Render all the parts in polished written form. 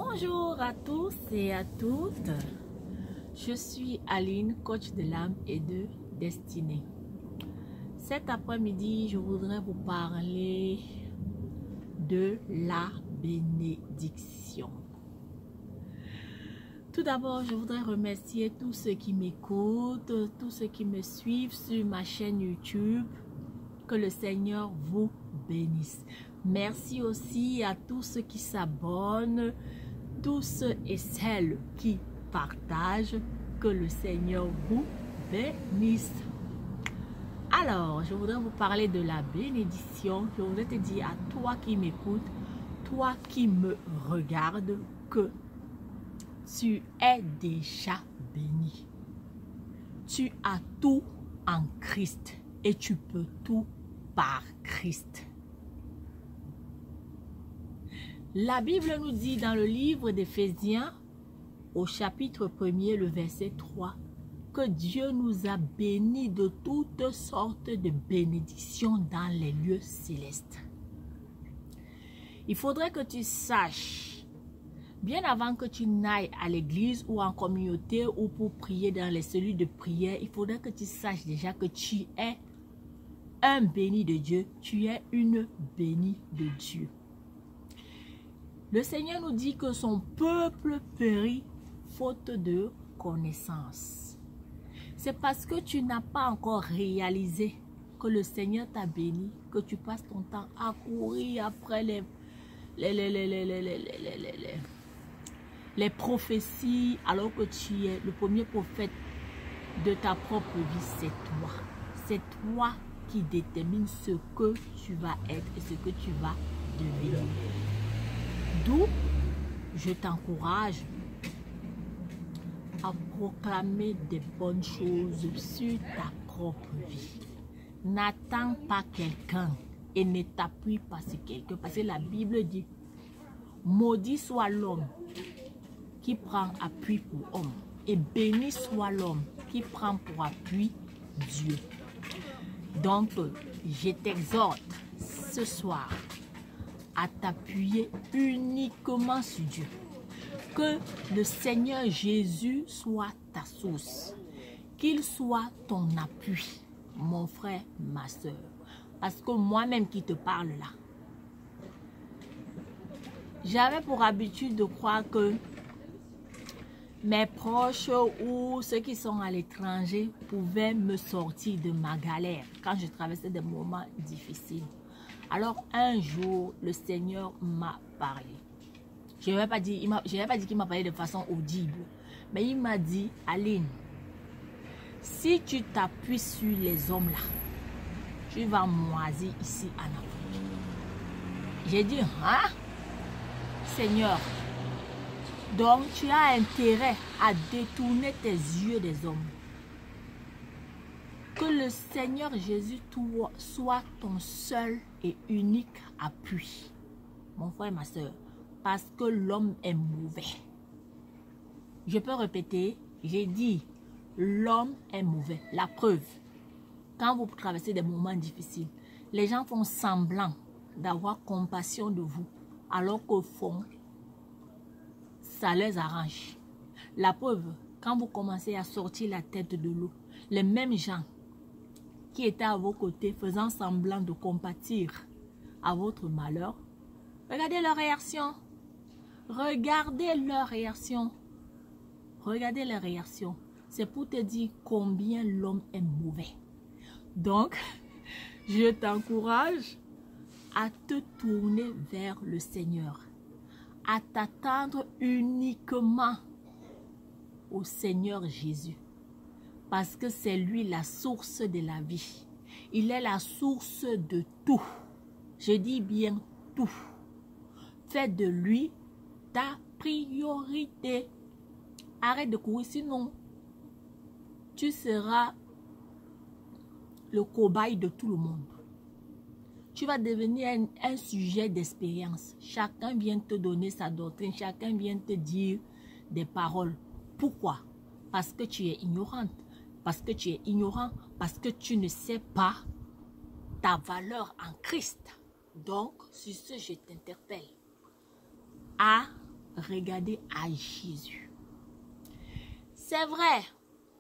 Bonjour à tous et à toutes. Je suis Aline, coach de l'âme et de destinée. Cet après-midi, je voudrais vous parler de la bénédiction. Tout d'abord, je voudrais remercier tous ceux qui m'écoutent, tous ceux qui me suivent sur ma chaîne YouTube. Que le Seigneur vous bénisse. Merci aussi à tous ceux qui s'abonnent, tous ceux et celles qui partagent. Que le Seigneur vous bénisse. Alors, je voudrais vous parler de la bénédiction. Je voudrais te dire à toi qui m'écoutes, toi qui me regardes, que tu es déjà béni. Tu as tout en Christ et tu peux tout par Christ. La Bible nous dit dans le livre d'Éphésiens, au chapitre 1er, le verset 3, que Dieu nous a bénis de toutes sortes de bénédictions dans les lieux célestes. Il faudrait que tu saches, bien avant que tu n'ailles à l'église ou en communauté ou pour prier dans les cellules de prière, il faudrait que tu saches déjà que tu es un béni de Dieu, tu es une bénie de Dieu. Le Seigneur nous dit que son peuple périt faute de connaissance. C'est parce que tu n'as pas encore réalisé que le Seigneur t'a béni, que tu passes ton temps à courir après les prophéties, alors que tu es le premier prophète de ta propre vie, c'est toi. C'est toi qui détermine ce que tu vas être et ce que tu vas devenir. D'où je t'encourage à proclamer des bonnes choses sur ta propre vie. N'attends pas quelqu'un et ne t'appuie pas sur quelqu'un, parce que la Bible dit: maudit soit l'homme qui prend appui pour homme, et béni soit l'homme qui prend pour appui Dieu. Donc, je t'exhorte ce soir à t'appuyer uniquement sur Dieu. Que le Seigneur Jésus soit ta source. Qu'il soit ton appui, mon frère, ma soeur. Parce que moi-même qui te parle là, j'avais pour habitude de croire que mes proches ou ceux qui sont à l'étranger pouvaient me sortir de ma galère quand je traversais des moments difficiles. Alors un jour, le Seigneur m'a parlé. Je n'avais pas dit qu'il m'a parlé de façon audible, mais il m'a dit: Aline, si tu t'appuies sur les hommes là, tu vas moisir ici en Afrique. J'ai dit: hein, Seigneur? Donc, tu as intérêt à détourner tes yeux des hommes. Que le Seigneur Jésus soit ton seul et unique appui, mon frère et ma soeur, parce que l'homme est mauvais. Je peux répéter, j'ai dit, l'homme est mauvais. La preuve, quand vous traversez des moments difficiles, les gens font semblant d'avoir compassion de vous, alors qu'au fond, ça les arrange. La preuve, quand vous commencez à sortir la tête de l'eau, les mêmes gens qui étaient à vos côtés faisant semblant de compatir à votre malheur, regardez leur réaction. Regardez leur réaction. Regardez leur réaction. C'est pour te dire combien l'homme est mauvais. Donc, je t'encourage à te tourner vers le Seigneur, à t'attendre uniquement au Seigneur Jésus, parce que c'est lui la source de la vie. Il est la source de tout. Je dis bien tout. Fais de lui ta priorité. Arrête de courir, sinon tu seras le cobaye de tout le monde. Tu vas devenir un sujet d'expérience. Chacun vient te donner sa doctrine, chacun vient te dire des paroles. Pourquoi? Parce que tu es ignorante. Parce que tu es ignorant, parce que tu ne sais pas ta valeur en Christ. Donc, sur ce, je t'interpelle à regarder à Jésus. C'est vrai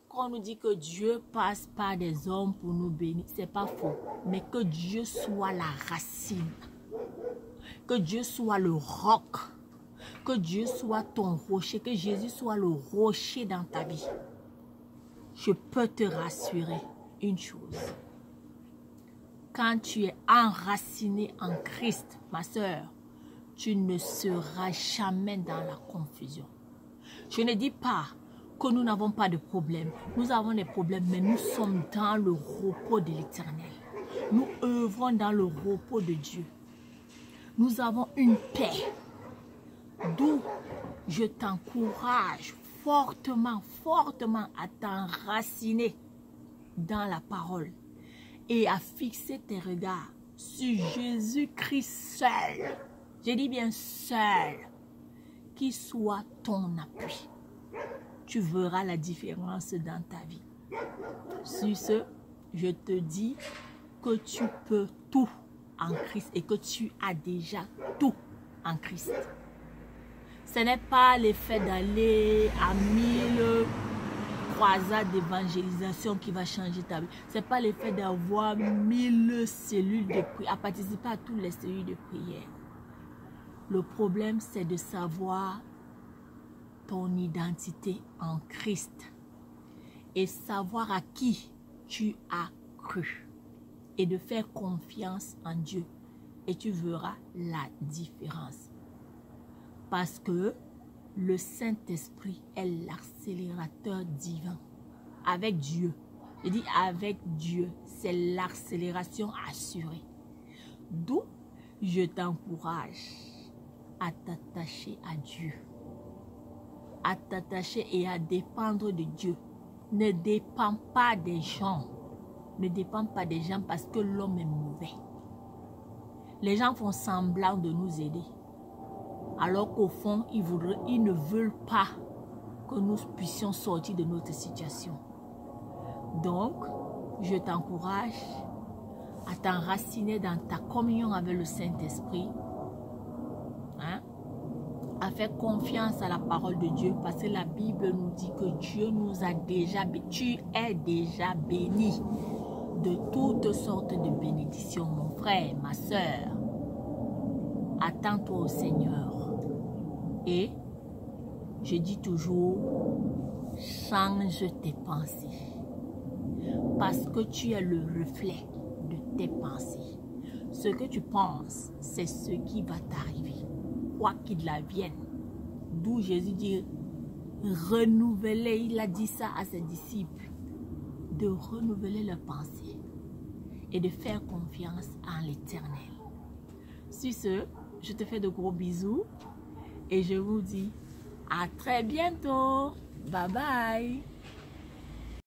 qu'on nous dit que Dieu passe par des hommes pour nous bénir. C'est pas faux. Mais que Dieu soit la racine. Que Dieu soit le roc. Que Dieu soit ton rocher. Que Jésus soit le rocher dans ta vie. Je peux te rassurer une chose. Quand tu es enraciné en Christ, ma soeur, tu ne seras jamais dans la confusion. Je ne dis pas que nous n'avons pas de problème. Nous avons des problèmes, mais nous sommes dans le repos de l'Éternel. Nous œuvrons dans le repos de Dieu. Nous avons une paix. D'où je t'encourage fortement, fortement à t'enraciner dans la parole et à fixer tes regards sur Jésus-Christ seul. Je dis bien seul, qui soit ton appui. Tu verras la différence dans ta vie. Sur ce, je te dis que tu peux tout en Christ et que tu as déjà tout en Christ. Ce n'est pas l'effet d'aller à 1000 croisades d'évangélisation qui va changer ta vie. Ce n'est pas l'effet d'avoir 1000 cellules de prière, à participer à toutes les cellules de prière. Le problème, c'est de savoir ton identité en Christ et savoir à qui tu as cru et de faire confiance en Dieu et tu verras la différence. Parce que le Saint-Esprit est l'accélérateur divin. Avec Dieu, je dis avec Dieu, c'est l'accélération assurée. D'où je t'encourage à t'attacher à Dieu. À t'attacher et à dépendre de Dieu. Ne dépends pas des gens. Ne dépends pas des gens parce que l'homme est mauvais. Les gens font semblant de nous aider. Alors qu'au fond, ils ne veulent pas que nous puissions sortir de notre situation. Donc, je t'encourage à t'enraciner dans ta communion avec le Saint-Esprit. À faire confiance à la parole de Dieu parce que la Bible nous dit que Dieu nous a déjà bénis. Tu es déjà béni de toutes sortes de bénédictions, mon frère, ma soeur. Attends-toi au Seigneur. Et je dis toujours, change tes pensées. Parce que tu es le reflet de tes pensées. Ce que tu penses, c'est ce qui va t'arriver. Quoi qu'il advienne. D'où Jésus dit, renouveler, il a dit ça à ses disciples, de renouveler leurs pensées et de faire confiance en l'Éternel. Sur ce, je te fais de gros bisous et je vous dis à très bientôt. Bye bye.